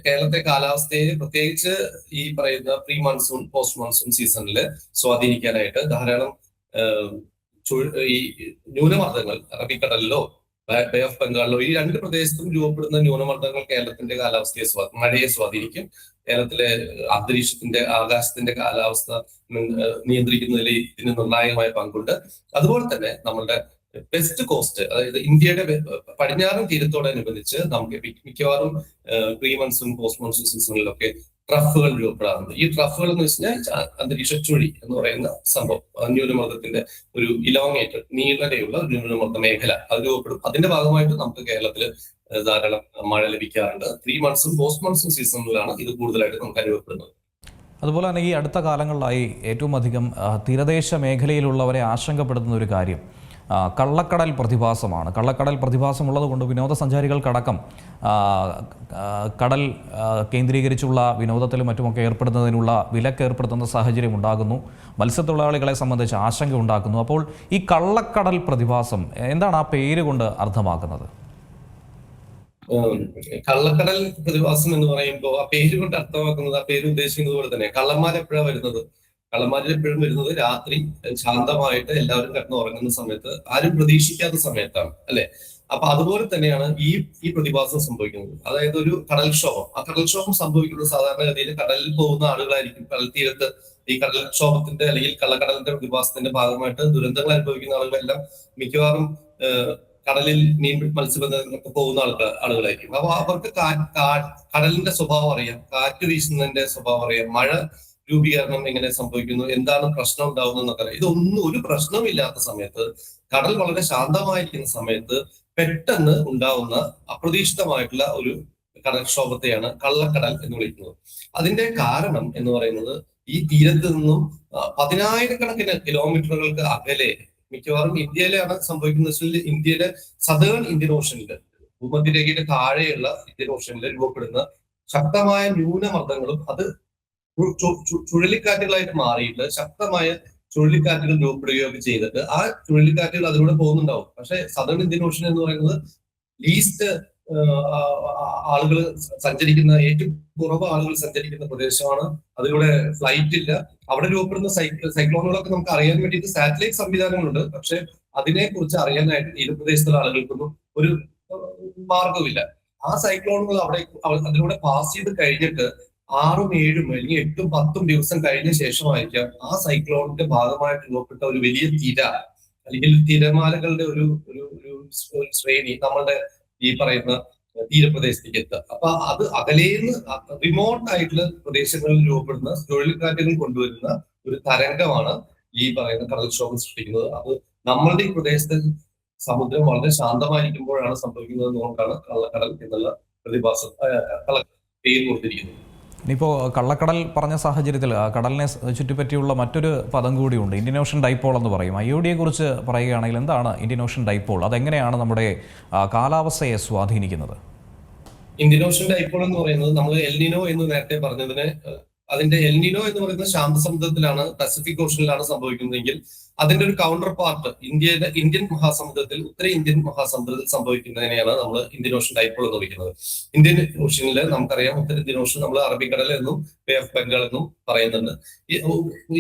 കേരളത്തെ കാലാവസ്ഥയെ പ്രത്യേകിച്ച് ഈ പറയുന്ന പ്രീ മൺസൂൺ പോസ്റ്റ് മൺസൂൺ സീസണിൽ സ്വാധീനിക്കാനായിട്ട് ധാരാളം ഈ ന്യൂനമർദ്ദങ്ങൾ അറബിക്കടലിലോ ബേ ഓഫ് ബംഗാളിലോ ഈ 2 പ്രദേശത്തും രൂപപ്പെടുന്ന ന്യൂനമർദ്ദങ്ങൾ കേരളത്തിന്റെ കാലാവസ്ഥയെ മഴയെ സ്വാധീനിക്കും. കേരളത്തിലെ അന്തരീക്ഷത്തിന്റെ ആകാശത്തിന്റെ കാലാവസ്ഥ നിയന്ത്രിക്കുന്നതിൽ ഇതിന് നിർണായകമായ പങ്കുണ്ട്. അതുപോലെ തന്നെ നമ്മളുടെ വെസ്റ്റ് കോസ്റ്റ്, അതായത് ഇന്ത്യയുടെ പടിഞ്ഞാറൻ തീരത്തോടനുബന്ധിച്ച് നമുക്ക് മിക്കവാറും പ്രീ മൺസൂൺ പോസ്റ്റ് മൺസൂൺ സീസണിലൊക്കെ ട്രഫുകൾ രൂപപ്പെടാറുണ്ട്. ഈ ട്രഫുകൾ എന്ന് വെച്ചാൽ അന്തരീക്ഷ ചുഴി എന്ന് പറയുന്ന സംഭവം, ന്യൂനമർദ്ദത്തിന്റെ ഒരു ഇലോങ്ങേറ്റഡ് നീളനെയുള്ള ന്യൂനമർദ്ദ മേഖല അത് രൂപപ്പെടും. അതിന്റെ ഭാഗമായിട്ട് നമുക്ക് കേരളത്തിൽ ധാരാളം മഴ ലഭിക്കാറുണ്ട്. പ്രീ മൺസൂൺ പോസ്റ്റ് മൺസൂൺ സീസണിലാണ് ഇത് കൂടുതലായിട്ട് നമുക്ക് അനുഭവപ്പെടുന്നത്. അതുപോലെ തന്നെ ഈ അടുത്ത കാലങ്ങളിലായി ഏറ്റവും അധികം തീരദേശ മേഖലയിലുള്ളവരെ ആശങ്കപ്പെടുത്തുന്ന ഒരു കാര്യം കള്ളക്കടൽ പ്രതിഭാസമാണ്. കള്ളക്കടൽ പ്രതിഭാസമുള്ളത് കൊണ്ട് വിനോദസഞ്ചാരികൾക്കടക്കം കടൽ കേന്ദ്രീകരിച്ചുള്ള വിനോദത്തിലും മറ്റുമൊക്കെ ഏർപ്പെടുന്നതിനുള്ള വിലക്ക് ഏർപ്പെടുത്തുന്ന സാഹചര്യം ഉണ്ടാകുന്നു. മത്സ്യത്തൊഴിലാളികളെ സംബന്ധിച്ച് ആശങ്ക ഉണ്ടാക്കുന്നു. അപ്പോൾ ഈ കള്ളക്കടൽ പ്രതിഭാസം എന്താണ് ആ പേര് കൊണ്ട് അർത്ഥമാക്കുന്നത്? കള്ളക്കടൽ പ്രതിഭാസം എന്ന് പറയുമ്പോൾ ആ പേര് കൊണ്ട് അർത്ഥമാക്കുന്നത്, ആ പേര് ഉദ്ദേശിക്കുന്നത് പോലെ തന്നെ കള്ളന്മാരെപ്പോഴാണ് വരുന്നത്? കള്ളന്മാരിൽ എപ്പോഴും വരുന്നത് രാത്രി ശാന്തമായിട്ട് എല്ലാവരും കിടന്ന് ഉറങ്ങുന്ന സമയത്ത്, ആരും പ്രതീക്ഷിക്കാത്ത സമയത്താണ്, അല്ലെ? അപ്പൊ അതുപോലെ തന്നെയാണ് ഈ പ്രതിഭാസം സംഭവിക്കുന്നത്. അതായത് ഒരു കടൽക്ഷോഭം, ആ കടൽക്ഷോഭം സംഭവിക്കുന്നത് സാധാരണഗതിയിൽ കടലിൽ പോകുന്ന ആളുകളായിരിക്കും, കടൽ തീരത്ത് ഈ കടൽക്ഷോഭത്തിന്റെ അല്ലെങ്കിൽ കള്ളക്കടലിന്റെ പ്രതിഭാസത്തിന്റെ ഭാഗമായിട്ട് ദുരന്തങ്ങൾ അനുഭവിക്കുന്ന ആളുകളെല്ലാം മിക്കവാറും കടലിൽ മത്സ്യബന്ധനങ്ങൾക്ക് പോകുന്ന ആളുകളായിരിക്കും. അപ്പൊ അവർക്ക് കടലിന്റെ സ്വഭാവം അറിയാം, കാറ്റ് വീശുന്നതിന്റെ സ്വഭാവം അറിയാം, മഴ രൂപീകരണം എങ്ങനെ സംഭവിക്കുന്നു, എന്താണ് പ്രശ്നം ഉണ്ടാവുന്നത് എന്നൊക്കെ അറിയാം. ഇതൊന്നും ഒരു പ്രശ്നമില്ലാത്ത സമയത്ത്, കടൽ വളരെ ശാന്തമായിരിക്കുന്ന സമയത്ത് പെട്ടെന്ന് ഉണ്ടാവുന്ന അപ്രതീക്ഷിതമായിട്ടുള്ള ഒരു കടൽക്ഷോഭത്തെയാണ് കള്ളക്കടൽ എന്ന് വിളിക്കുന്നത്. അതിന്റെ കാരണം എന്ന് പറയുന്നത് ഈ തീരത്ത് നിന്നും 10,000-കണക്കിന് കിലോമീറ്ററുകൾക്ക് അകലെ, മിക്കവാറും ഇന്ത്യയിലാണ് സംഭവിക്കുന്നത്. ഇന്ത്യയിലെ സദേൺ ഇന്ത്യൻ ഓഷനിൽ, ഭൂമധ്യരേഖയുടെ താഴെയുള്ള ഇന്ത്യൻ ഓഷനിൽ രൂപപ്പെടുന്ന ശക്തമായ ന്യൂനമർദ്ദങ്ങളും അത് ചുഴലിക്കാറ്റുകളായിട്ട് മാറിയിട്ട് ശക്തമായ ചുഴലിക്കാറ്റുകൾ രൂപപ്പെടുകയൊക്കെ ചെയ്തിട്ട് ആ ചുഴലിക്കാറ്റുകൾ അതിലൂടെ പോകുന്നുണ്ടാവും. പക്ഷെ സദേൺ ഇന്ത്യൻ ഓഷൻ എന്ന് പറയുന്നത് ലീസ്റ്റ് ആളുകൾ സഞ്ചരിക്കുന്ന, ഏറ്റവും കുറവ് ആളുകൾ സഞ്ചരിക്കുന്ന പ്രദേശമാണ്. അതിലൂടെ ഫ്ലൈറ്റ് ഇല്ല. അവിടെ രൂപപ്പെടുന്ന സൈക്ലോണുകളൊക്കെ നമുക്ക് അറിയാൻ വേണ്ടിയിട്ട് സാറ്റലൈറ്റ് സംവിധാനങ്ങളുണ്ട്. പക്ഷെ അതിനെ കുറിച്ച് അറിയാനായിട്ട് തീരപ്രദേശത്തുള്ള ആളുകൾക്കൊന്നും ഒരു മാർഗമില്ല. ആ സൈക്ലോണുകൾ അതിലൂടെ പാസ് ചെയ്ത് കഴിഞ്ഞിട്ട് 6, 7 അല്ലെങ്കിൽ 8, 10 ദിവസം കഴിഞ്ഞ ശേഷമായിരിക്കാം ആ സൈക്ലോണിന്റെ ഭാഗമായിട്ട് രൂപപ്പെട്ട ഒരു വലിയ തിര അല്ലെങ്കിൽ തിരമാലകളുടെ ഒരു ശ്രേണി നമ്മളുടെ ഈ പറയുന്ന തീരപ്രദേശത്തേക്ക് എത്തുക. അപ്പൊ അത് അകലേന്ന് റിമോട്ട് ആയിട്ടുള്ള പ്രദേശങ്ങളിൽ രൂപപ്പെടുന്ന ചുഴലിക്കാറ്റുകൾ കൊണ്ടുവരുന്ന ഒരു തരംഗമാണ് ഈ പറയുന്ന കടൽക്ഷോഭം സൃഷ്ടിക്കുന്നത്. അത് നമ്മളുടെ ഈ പ്രദേശത്ത് സമുദ്രം വളരെ ശാന്തമായിരിക്കുമ്പോഴാണ് സംഭവിക്കുന്നത് എന്നുകൊണ്ടാണ് കള്ളക്കടൽ എന്നുള്ള പ്രതിഭാസം പേര് കൊടുത്തിരിക്കുന്നത്. ഇനിയിപ്പോൾ കള്ളക്കടൽ പറഞ്ഞ സാഹചര്യത്തിൽ കടലിനെ ചുറ്റിപ്പറ്റിയുള്ള മറ്റൊരു പദം കൂടിയുണ്ട്, ഇന്ത്യൻ ഓഷൻ ഡൈപോൾ എന്ന് പറയും. IOD കുറിച്ച് പറയുകയാണെങ്കിൽ എന്താണ് ഇന്ത്യൻ ഓഷൻ ഡൈപോൾ? അതെങ്ങനെയാണ് നമ്മുടെ കാലാവസ്ഥയെ സ്വാധീനിക്കുന്നത്? ഇന്ത്യൻ ഓഷൻ ഡൈപോൾ എന്ന് പറയുന്നത് നമ്മൾ എൽനിനോ എന്ന് നേരത്തെ പറഞ്ഞതിന്, അതിന്റെ എൽനിനോ എന്ന് പറയുന്നത് ശാന്തസമുദ്രത്തിലാണ്, പസഫിക് ഓഷനിലാണ് സംഭവിക്കുന്നതെങ്കിൽ അതിന്റെ ഒരു കൗണ്ടർ പാർട്ട് ഇന്ത്യൻ മഹാസമുദ്രത്തിൽ, ഉത്തര ഇന്ത്യൻ മഹാസമുദ്രത്തിൽ സംഭവിക്കുന്നതിനെയാണ് നമ്മൾ ഇന്ത്യൻ ഓഷൻ ഡൈപോൾ എന്ന് വിളിക്കുന്നത്. ഇന്ത്യൻ ഓഷനിൽ നമുക്കറിയാം, ഉത്തര ഇന്ത്യൻ ഓഷൻ നമ്മൾ അറബിക്കടൽ എന്നും ബേ ഓഫ് ബംഗാൾ എന്നും പറയുന്നുണ്ട്.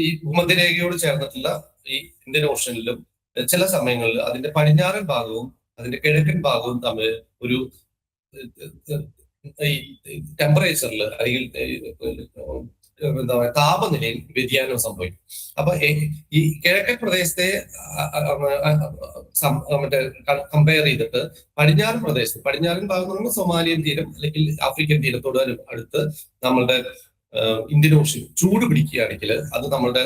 ഈ ഭൂമധ്യരേഖയോട് ചേർന്നിട്ടുള്ള ഈ ഇന്ത്യൻ ഓഷനിലും ചില സമയങ്ങളിൽ അതിന്റെ പടിഞ്ഞാറൻ ഭാഗവും അതിന്റെ കിഴക്കൻ ഭാഗവും തമ്മിൽ ഒരു ഈ ടെമ്പറേച്ചറിൽ അല്ലെങ്കിൽ എന്താ പറയുക താപനിലയിൽ വ്യതിയാനം സംഭവിക്കും. അപ്പൊ ഈ കിഴക്കൻ പ്രദേശത്തെ മറ്റേ കമ്പയർ ചെയ്തിട്ട് പടിഞ്ഞാറൻ ഭാഗം എന്ന് പറയുമ്പോൾ സൊമാലിയൻ തീരം അല്ലെങ്കിൽ ആഫ്രിക്കൻ തീരത്തോട് അടുത്ത് നമ്മളുടെ ഇന്ത്യൻ ഓഷൻ ചൂട് പിടിക്കുകയാണെങ്കിൽ അത് നമ്മുടെ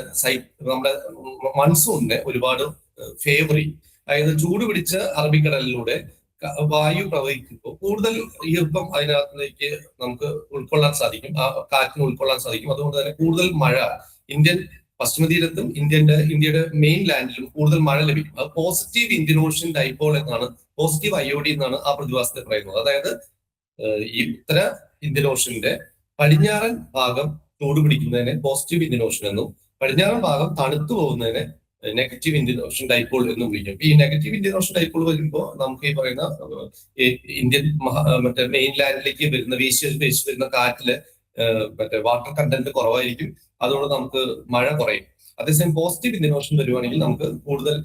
മൺസൂണിനെ ഒരുപാട് ഫേവർ ചെയ്യും. അതായത് ചൂട് പിടിച്ച അറബിക്കടലിലൂടെ വായു പ്രവഹിക്കുമ്പോൾ കൂടുതൽ ഈർപ്പം അതിനകത്തേക്ക് നമുക്ക് ഉൾക്കൊള്ളാൻ സാധിക്കും, ആ കാറ്റിന് ഉൾക്കൊള്ളാൻ സാധിക്കും. അതുകൊണ്ട് തന്നെ കൂടുതൽ മഴ ഇന്ത്യൻ പശ്ചിമ തീരത്തും ഇന്ത്യയുടെ മെയിൻ ലാൻഡിലും കൂടുതൽ മഴ ലഭിക്കും. അത് പോസിറ്റീവ് ഇന്ത്യൻ ഓഷൻ ഡൈപോൾ എന്നാണ്, പോസിറ്റീവ് IOD എന്നാണ് ആ പ്രതിഭാസത്തെ പറയുന്നത്. അതായത് ഈ ഉത്തര ഇന്ത്യൻ ഓഷന്റെ പടിഞ്ഞാറൻ ഭാഗം ചൂട് പിടിക്കുന്നതിനെ പോസിറ്റീവ് ഇന്ത്യൻ ഓഷൻ എന്നും പടിഞ്ഞാറൻ ഭാഗം തണുത്തു പോകുന്നതിനെ നെഗറ്റീവ് ഇന്ത്യൻ ഓഷൻ ഡൈപോൾ എന്നും വിളിക്കും. ഈ നെഗറ്റീവ് ഇന്ത്യൻ ഓഷൻ ഡൈപോൾ വരുമ്പോൾ നമുക്ക് ഈ പറയുന്ന ഇന്ത്യൻ മറ്റേ മെയിൻ ലാൻഡിലേക്ക് വീശി വരുന്ന കാറ്റില് മറ്റേ വാട്ടർ കണ്ടന്റ് കുറവായിരിക്കും. അതുകൊണ്ട് നമുക്ക് മഴ കുറയും. അതേസമയം പോസിറ്റീവ് ഇന്ത്യൻ ഓഷൻ വരുവാണെങ്കിൽ നമുക്ക് കൂടുതൽ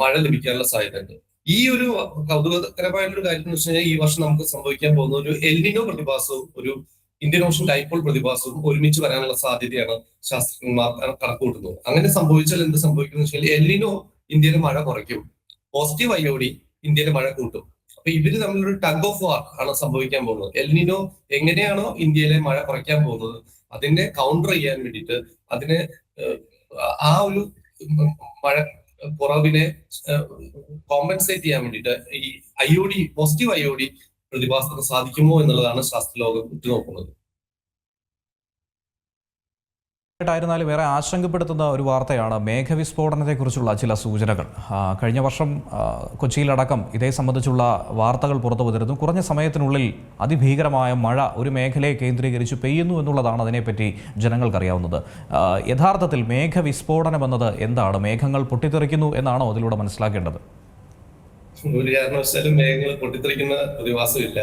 മഴ ലഭിക്കാനുള്ള സാധ്യതയുണ്ട്. ഈ ഒരു കൗതുകകരമായിട്ടൊരു കാര്യം എന്ന് വെച്ച് കഴിഞ്ഞാൽ ഈ വർഷം നമുക്ക് സംഭവിക്കാൻ പോകുന്ന ഒരു എൽനിനോ പ്രതിഭാസവും ഒരു ഇന്ത്യൻ ഓഷൻ ഡൈപോൾ പ്രതിഭാസവും ഒരുമിച്ച് വരാനുള്ള സാധ്യതയാണ് ശാസ്ത്രജ്ഞന്മാർ കണക്കുകൂട്ടുന്നത്. അങ്ങനെ സംഭവിച്ചാൽ എന്ത് സംഭവിക്കുന്നു വെച്ചാൽ എൽനിനോ ഇന്ത്യയിലെ മഴ കുറയ്ക്കും, പോസിറ്റീവ് IOD ഇന്ത്യയിലെ മഴ കൂട്ടും. അപ്പൊ ഇവര് തമ്മിലൊരു ടഗ് ഓഫ് വാർ ആണ് സംഭവിക്കാൻ പോകുന്നത്. എൽനിനോ എങ്ങനെയാണോ ഇന്ത്യയിലെ മഴ കുറയ്ക്കാൻ പോകുന്നത് അതിനെ കൗണ്ടർ ചെയ്യാൻ വേണ്ടിയിട്ട്, അതിനെ ആ ഒരു മഴ കുറവിനെ കോമ്പൻസേറ്റ് ചെയ്യാൻ വേണ്ടിയിട്ട് ഈ IOD, പോസിറ്റീവ് IOD പ്രതിഭാസത്തിന് സാധിക്കുമോ എന്നുള്ളതാണ് ശാസ്ത്രലോകം ഉറ്റുനോക്കുന്നത്. ായിരുന്നാലും വേറെ ആശങ്കപ്പെടുത്തുന്ന ഒരു വാർത്തയാണ് മേഘവിസ്ഫോടനത്തെക്കുറിച്ചുള്ള ചില സൂചനകൾ. കഴിഞ്ഞ വർഷം കൊച്ചിയിലടക്കം ഇതേ സംബന്ധിച്ചുള്ള വാർത്തകൾ പുറത്തു വന്നിരുന്നു. കുറഞ്ഞ സമയത്തിനുള്ളിൽ അതിഭീകരമായ മഴ ഒരു മേഖലയെ കേന്ദ്രീകരിച്ച് പെയ്യുന്നു എന്നുള്ളതാണ് അതിനെപ്പറ്റി ജനങ്ങൾക്കറിയാവുന്നത്. യഥാർത്ഥത്തിൽ മേഘവിസ്ഫോടനം എന്നത് എന്താണ്? മേഘങ്ങൾ പൊട്ടിത്തെറിക്കുന്നു എന്നാണോ അതിലൂടെ മനസ്സിലാക്കേണ്ടത്? ഒരു കാരണവശാലും മേഘങ്ങൾ പൊട്ടിത്തെറിക്കുന്ന പ്രതിഭാസമില്ല.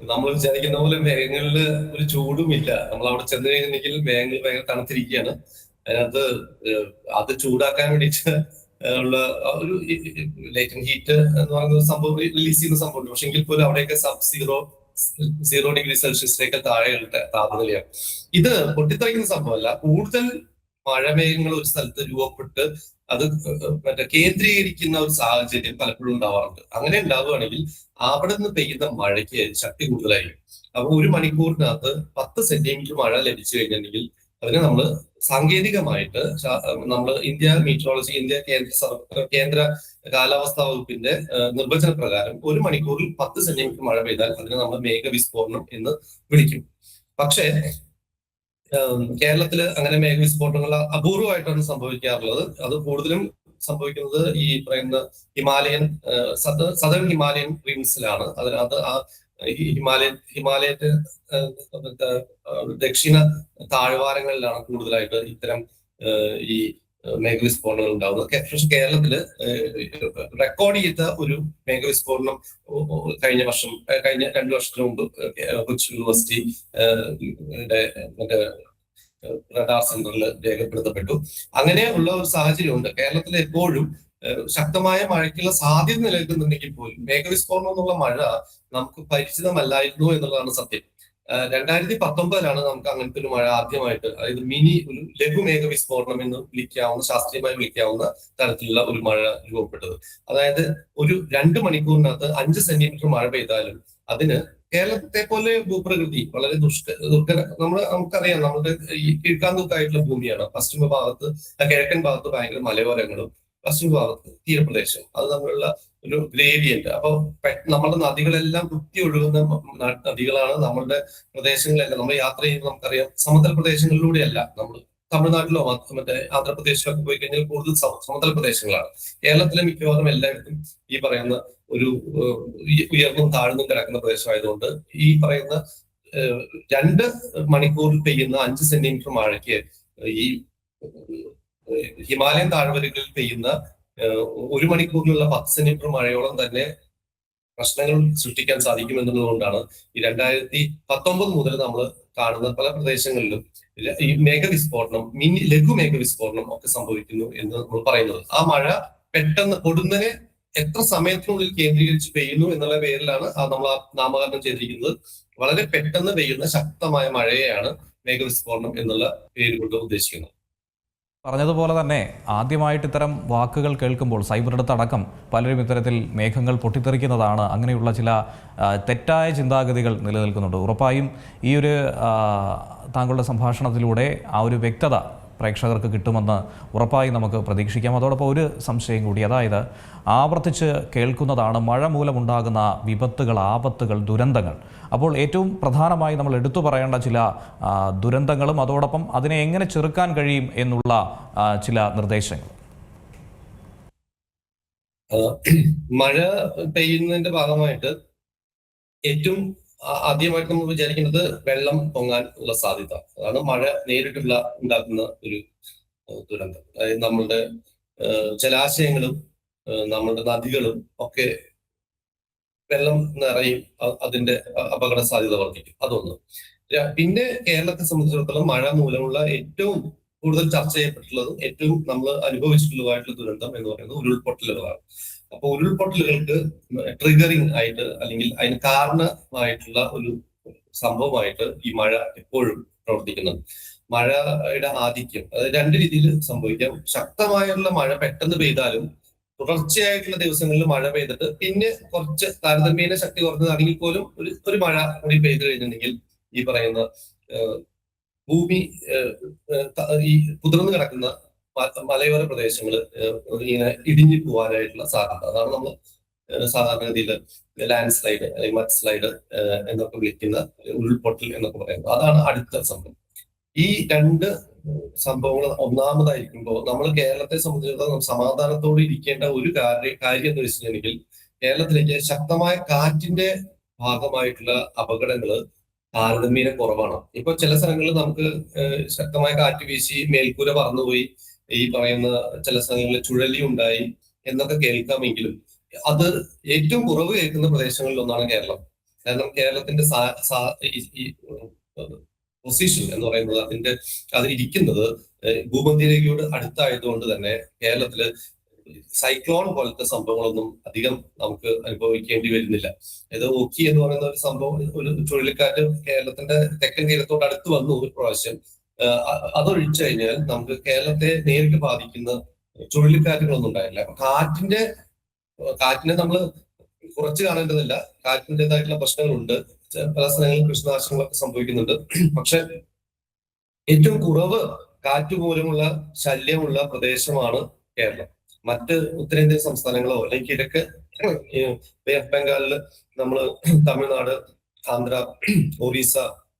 നമ്മൾ വിചാരിക്കുന്ന പോലെ മേഘങ്ങളിൽ ഒരു ചൂടുമില്ല. നമ്മൾ അവിടെ ചെന്ന് കഴിഞ്ഞെങ്കിൽ മേഘങ്ങൾ ഭയങ്കര തണുത്തിരിക്കുകയാണ്. അതിനകത്ത് അത് ചൂടാക്കാൻ വേണ്ടിയിട്ട് ഉള്ള ഒരു ലൈറ്റൻ ഹീറ്റ് എന്ന് പറയുന്ന സംഭവം റിലീസ് ചെയ്യുന്ന സംഭവമുണ്ട്. പക്ഷെ എങ്കിൽ പോലും അവിടെയൊക്കെ സീറോ ഡിഗ്രി സെൽഷ്യസിലേക്ക് താഴെയുള്ള താപനിലയാണ്. ഇത് പൊട്ടിത്തെറിക്കുന്ന സംഭവമല്ല. കൂടുതൽ മഴമേഘങ്ങൾ ഒരു സ്ഥലത്ത് രൂപപ്പെട്ട് അത് കേന്ദ്രീകരിക്കുന്ന ഒരു സാഹചര്യം പലപ്പോഴും ഉണ്ടാവാറുണ്ട്. അങ്ങനെ ഉണ്ടാവുകയാണെങ്കിൽ അവിടെ നിന്ന് പെയ്യുന്ന മഴയ്ക്ക് ശക്തി കൂടുതലായിരിക്കും. അപ്പൊ ഒരു മണിക്കൂറിനകത്ത് 10 സെന്റിമീറ്റർ മഴ ലഭിച്ചു കഴിഞ്ഞിട്ടുണ്ടെങ്കിൽ അതിനെ നമ്മൾ സാങ്കേതികമായിട്ട് നമ്മൾ ഇന്ത്യ മീറ്ററോളജി, കേന്ദ്ര കാലാവസ്ഥാ വകുപ്പിന്റെ നിർവചന പ്രകാരം ഒരു മണിക്കൂറിൽ 10 സെന്റിമീറ്റർ മഴ പെയ്താൽ അതിനെ നമ്മൾ മേഘവിസ്ഫോടനം എന്ന് വിളിക്കും. പക്ഷേ കേരളത്തില് അങ്ങനെ മേഘവിസ്ഫോടനങ്ങൾ അപൂർവമായിട്ടാണ് സംഭവിക്കാറുള്ളത്. അത് കൂടുതലും സംഭവിക്കുന്നത് ഈ പറയുന്ന സദേൺ ഹിമാലയൻ റീംസിലാണ്. അതിനകത്ത് ആ ഹിമാലയത്തെ ദക്ഷിണ താഴ്വാരങ്ങളിലാണ് കൂടുതലായിട്ട് ഇത്തരം ഈ മേഘവിസ്ഫോടനങ്ങൾ ഉണ്ടാവുന്നത്. പക്ഷെ കേരളത്തില് റെക്കോർഡ് ചെയ്ത ഒരു മേഘവിസ്ഫോടനം കഴിഞ്ഞ 2 വർഷത്തിന് മുമ്പ് കൊച്ചി യൂണിവേഴ്സിറ്റി മറ്റേ റഡാർ സെന്ററിൽ രേഖപ്പെടുത്തപ്പെട്ടു. അങ്ങനെയുള്ള ഒരു സാഹചര്യമുണ്ട്. കേരളത്തിൽ എപ്പോഴും ശക്തമായ മഴയ്ക്കുള്ള സാധ്യത നിലനിൽക്കുന്നുണ്ടെങ്കിൽ പോലും മേഘവിസ്ഫോടനം എന്നുള്ള മഴ നമുക്ക് പരിചിതമല്ലായിരുന്നു എന്നുള്ളതാണ് സത്യം. 2019 നമുക്ക് അങ്ങനത്തെ ഒരു മഴ ആദ്യമായിട്ട്, അതായത് ഒരു ലഘു മേഘവിസ്ഫോടനം എന്ന് ശാസ്ത്രീയമായി വിളിക്കാവുന്ന തരത്തിലുള്ള ഒരു മഴ രൂപപ്പെട്ടത്. അതായത് ഒരു 2 മണിക്കൂറിനകത്ത് 5 സെന്റിമീറ്റർ മഴ പെയ്താലും അതിന് കേരളത്തെ പോലെ ഭൂപ്രകൃതി വളരെ നമുക്കറിയാം, നമ്മുടെ ഈ കീഴ്ക്കാന്തൂക്കായിട്ടുള്ള ഭൂമിയാണ്. പശ്ചിമ ഭാഗത്ത്, കിഴക്കൻ ഭാഗത്ത് ഭയങ്കര മലയോരങ്ങളും പശ്ചിമ ഭാഗത്ത് തീരപ്രദേശം, അത് തമ്മിലുള്ള ഒരു ഗ്രേഡിയന്റ്. അപ്പൊ നമ്മുടെ നദികളെല്ലാം കുത്തി ഒഴുകുന്ന നദികളാണ് നമ്മളുടെ പ്രദേശങ്ങളെല്ലാം. നമ്മൾ യാത്ര ചെയ്യുമ്പോൾ നമുക്കറിയാം, സമതല പ്രദേശങ്ങളിലൂടെയല്ല. നമ്മൾ തമിഴ്നാട്ടിലോ മറ്റേ ആന്ധ്രാപ്രദേശിലൊക്കെ പോയി കഴിഞ്ഞാൽ കൂടുതൽ സമതല പ്രദേശങ്ങളാണ്. കേരളത്തിലെ മിക്കവാറും എല്ലായിടത്തും ഈ പറയുന്ന ഒരു ഉയർന്നും താഴ്ന്നും കിടക്കുന്ന പ്രദേശമായതുകൊണ്ട് ഈ പറയുന്ന 2 മണിക്കൂറിൽ പെയ്യുന്ന 5 സെന്റിമീറ്റർ മഴയ്ക്ക് ഈ ഹിമാലയൻ താഴ്വരകളിൽ പെയ്യുന്ന 1 മണിക്കൂറിലുള്ള 10 സെന്റിമീറ്റർ മഴയോളം തന്നെ പ്രശ്നങ്ങൾ സൃഷ്ടിക്കാൻ സാധിക്കും എന്നുള്ളതുകൊണ്ടാണ് ഈ 2019 മുതൽ നമ്മൾ കാണുന്ന പല പ്രദേശങ്ങളിലും ഈ മേഘവിസ്ഫോടനം, ലഘു മേഘവിസ്ഫോടനം ഒക്കെ സംഭവിക്കുന്നു എന്ന് നമ്മൾ പറയുന്നത്. ആ മഴ പെട്ടെന്ന് പൊടുന്നനെ എത്ര സമയത്തിനുള്ളിൽ കേന്ദ്രീകരിച്ച് പെയ്യുന്നു എന്നുള്ള പേരിലാണ് നമ്മൾ നാമകരണം ചെയ്തിരിക്കുന്നത്. വളരെ പെട്ടെന്ന് പെയ്യുന്ന ശക്തമായ മഴയെയാണ് മേഘവിസ്ഫോടനം എന്നുള്ള പേര് കൊണ്ട് ഉദ്ദേശിക്കുന്നത്. പറഞ്ഞതുപോലെ തന്നെ ആദ്യമായിട്ട് ഇത്തരം വാക്കുകൾ കേൾക്കുമ്പോൾ സൈബറിടത്തടക്കം പലരും ഇത്തരത്തിൽ മേഘങ്ങൾ പൊട്ടിത്തെറിക്കുന്നതാണ്, അങ്ങനെയുള്ള ചില തെറ്റായ ചിന്താഗതികൾ നിലനിൽക്കുന്നുണ്ട്. ഉറപ്പായും ഈ ഒരു താങ്കളുടെ സംഭാഷണത്തിലൂടെ ആ ഒരു വ്യക്തത പ്രേക്ഷകർക്ക് കിട്ടുമെന്ന് ഉറപ്പായി നമുക്ക് പ്രതീക്ഷിക്കാം. അതോടൊപ്പം ഒരു സംശയം കൂടി, അതായത് ആവർത്തിച്ച് കേൾക്കുന്നതാണ് മഴ മൂലമുണ്ടാകുന്ന വിപത്തുകൾ, ആപത്തുകൾ, ദുരന്തങ്ങൾ. അപ്പോൾ ഏറ്റവും പ്രധാനമായി നമ്മൾ എടുത്തു പറയേണ്ട ചില ദുരന്തങ്ങളും അതോടൊപ്പം അതിനെ എങ്ങനെ ചെറുക്കാൻ കഴിയും എന്നുള്ള ചില നിർദ്ദേശങ്ങൾ. മഴ പെയ്യുന്നതിന്റെ ഭാഗമായിട്ട് ഏറ്റവും ആദ്യമായിട്ട് നമ്മൾ വിചാരിക്കുന്നത് വെള്ളം പൊങ്ങാൻ ഉള്ള സാധ്യത. അതാണ് മഴ നേരിട്ടുള്ള ഉണ്ടാക്കുന്ന ഒരു ദുരന്തം. അതായത് നമ്മളുടെ ജലാശയങ്ങളും നമ്മളുടെ നദികളും ഒക്കെ വെള്ളം നിറയും, അതിന്റെ അപകട സാധ്യത വർദ്ധിക്കും. അതൊന്ന്. പിന്നെ കേരളത്തെ സംബന്ധിച്ചിടത്തോളം മഴ മൂലമുള്ള ഏറ്റവും കൂടുതൽ ചർച്ച ചെയ്യപ്പെട്ടുള്ളതും ഏറ്റവും നമ്മൾ അനുഭവിച്ചിട്ടുള്ളതായിട്ടുള്ള ദുരന്തം എന്ന് പറയുന്നത് ഉരുൾപൊട്ടലുകളാണ്. അപ്പൊ ഉരുൾപൊട്ടലുകൾക്ക് ട്രിഗറിങ് ആയിട്ട് അല്ലെങ്കിൽ അതിന് കാരണമായിട്ടുള്ള ഒരു സംഭവമായിട്ട് ഈ മഴ എപ്പോഴും പ്രവർത്തിക്കുന്നത്. മഴയുടെ ആധിക്യം അത് 2 രീതിയിൽ സംഭവിക്കാം. ശക്തമായുള്ള മഴ പെട്ടെന്ന് പെയ്താലും തുടർച്ചയായിട്ടുള്ള ദിവസങ്ങളിൽ മഴ പെയ്തിട്ട് പിന്നെ കുറച്ച് താരതമ്യേന ശക്തി കുറഞ്ഞതാണെങ്കിൽ പോലും ഒരു മഴ കൂടി പെയ്തു കഴിഞ്ഞിട്ടുണ്ടെങ്കിൽ ഈ പറയുന്ന ഭൂമി ഈ കുതിർന്നു കിടക്കുന്ന മലയോര പ്രദേശങ്ങൾ ഇങ്ങനെ ഇടിഞ്ഞു പോകാനായിട്ടുള്ള സാധ്യത. അതാണ് നമ്മൾ സാധാരണഗതിയിൽ ലാൻഡ് സ്ലൈഡ് അല്ലെങ്കിൽ മഡ് സ്ലൈഡ് എന്നൊക്കെ വിളിക്കുന്ന ഉരുൾപൊട്ടൽ എന്നൊക്കെ പറയുന്നത്. അതാണ് അടുത്ത സംഭവം. ഈ 2 സംഭവങ്ങൾ ഒന്നാമതായിരിക്കുമ്പോൾ നമ്മൾ കേരളത്തെ സംബന്ധിച്ചിടത്തോളം സമാധാനത്തോടെ ഇരിക്കേണ്ട ഒരു കാര്യം എന്ന് വെച്ചിട്ടുണ്ടെങ്കിൽ കേരളത്തിലേക്ക് ശക്തമായ കാറ്റിന്റെ ഭാഗമായിട്ടുള്ള അപകടങ്ങള് താരതമ്യേന കുറവാണ്. ഇപ്പൊ ചില സ്ഥലങ്ങളിൽ നമുക്ക് ശക്തമായ കാറ്റ് വീശി മേൽക്കൂര പറന്നുപോയി, ഈ പറയുന്ന ചില സ്ഥലങ്ങളിൽ ചുഴലി ഉണ്ടായി എന്നൊക്കെ കേൾക്കാമെങ്കിലും അത് ഏറ്റവും കുറവ് കേൾക്കുന്ന പ്രദേശങ്ങളിൽ ഒന്നാണ് കേരളം. കാരണം കേരളത്തിന്റെ പൊസിഷൻ എന്ന് പറയുന്നത് അതിലിരിക്കുന്നത് ഭൂമധ്യരേഖയോട് അടുത്തായതുകൊണ്ട് തന്നെ കേരളത്തില് സൈക്ലോൺ പോലത്തെ സംഭവങ്ങളൊന്നും അധികം നമുക്ക് അനുഭവിക്കേണ്ടി വരുന്നില്ല. ഇത് ഓക്കി എന്ന് പറയുന്ന ഒരു സംഭവം, ഒരു ചുഴലിക്കാറ്റ് കേരളത്തിന്റെ തെക്കൻ തീരത്തോട് അടുത്ത് വന്നു ഒരു പ്രാവശ്യം. അതൊഴിച്ചു കഴിഞ്ഞാൽ നമുക്ക് കേരളത്തെ നേരിട്ട് ബാധിക്കുന്ന ചുഴലിക്കാറ്റുകളൊന്നും ഉണ്ടായില്ല. അപ്പൊ കാറ്റിനെ നമ്മൾ കുറച്ച് കാണേണ്ടതില്ല. കാറ്റിൻ്റെതായിട്ടുള്ള പ്രശ്നങ്ങളുണ്ട്, പല സ്ഥലങ്ങളിൽ കൃഷിനാശങ്ങളൊക്കെ സംഭവിക്കുന്നുണ്ട്. പക്ഷെ ഏറ്റവും കുറവ് കാറ്റ് മൂലമുള്ള ശല്യമുള്ള പ്രദേശമാണ് കേരളം. മറ്റ് ഉത്തരേന്ത്യൻ സംസ്ഥാനങ്ങളോ അല്ലെങ്കിൽ കിഴക്ക് വെസ്റ്റ് ബംഗാളില് നമ്മള് തമിഴ്നാട്, ആന്ധ്ര, ഒറീസ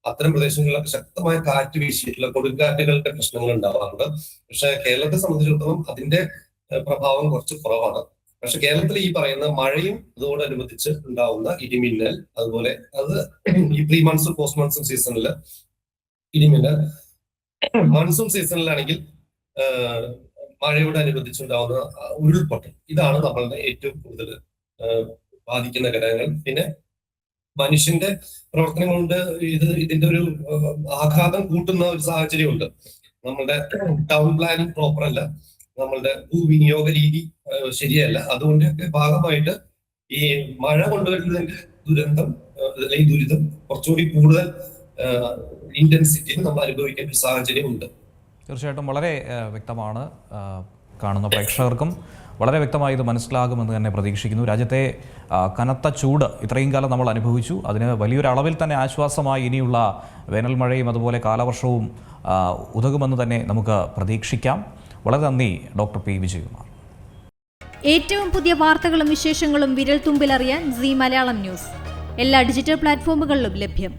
അത്തരം പ്രദേശങ്ങളിലൊക്കെ ശക്തമായ കാറ്റ് വീശിയിട്ടുള്ള കൊടുങ്കാറ്റുകളുടെ പ്രശ്നങ്ങൾ ഉണ്ടാവാറുണ്ട്. പക്ഷെ കേരളത്തെ സംബന്ധിച്ചിടത്തോളം അതിന്റെ പ്രഭാവം കുറച്ച് കുറവാണ്. പക്ഷെ കേരളത്തിൽ ഈ പറയുന്ന മഴയും അതോടനുബന്ധിച്ച് ഉണ്ടാവുന്ന ഇടിമിന്നൽ, അതുപോലെ അത് ഈ പ്രീ മൺസൂൺ പോസ്റ്റ് മൺസൂൺ സീസണില് ഇടിമിന്നൽ, മൺസൂൺ സീസണിലാണെങ്കിൽ മഴയോടനുബന്ധിച്ചുണ്ടാവുന്ന ഉരുൾപൊട്ടൽ, ഇതാണ് നമ്മളുടെ ഏറ്റവും കൂടുതൽ ബാധിക്കുന്ന ഘടകങ്ങൾ. പിന്നെ മനുഷ്യന്റെ പ്രവർത്തനം കൊണ്ട് ഇതിന്റെ ഒരു ആഘാതം കൂട്ടുന്ന ഒരു സാഹചര്യമുണ്ട്. നമ്മളുടെ ടൗൺ പ്ലാനിങ് പ്രോപ്പർ അല്ല, നമ്മളുടെ ഭൂവിനിയോഗ രീതി ശരിയല്ല. അതുകൊണ്ടൊക്കെ ഭാഗമായിട്ട് ഈ മഴ കൊണ്ടുവരുന്നതിന്റെ ദുരന്തം അല്ലെങ്കിൽ ദുരിതം കുറച്ചുകൂടി കൂടുതൽ ഇന്റൻസിറ്റിയിൽ നമ്മൾ അനുഭവിക്കേണ്ട ഒരു സാഹചര്യമുണ്ട്. തീർച്ചയായിട്ടും വളരെ വ്യക്തമാണ്. കാണുന്ന പ്രേക്ഷകർക്കും വളരെ വ്യക്തമായി ഇത് മനസ്സിലാകുമെന്ന് തന്നെ പ്രതീക്ഷിക്കുന്നു. രാജ്യത്തെ കനത്ത ചൂട് ഇത്രയും കാലം നമ്മൾ അനുഭവിച്ചു. അതിന് വലിയൊരു അളവിൽ തന്നെ ആശ്വാസമായി ഇനിയുള്ള വേനൽ മഴയും അതുപോലെ കാലവർഷവും ഉതകുമെന്ന് തന്നെ നമുക്ക് പ്രതീക്ഷിക്കാം. വളരെ നന്ദി ഡോക്ടർ പി വിജയകുമാർ. ഏറ്റവും പുതിയ വാർത്തകളും വിശേഷങ്ങളും വിരൽ തുമ്പിലറിയാൻ സീ മലയാളം ന്യൂസ് എല്ലാ ഡിജിറ്റൽ പ്ലാറ്റ്ഫോമുകളിലും ലഭ്യം.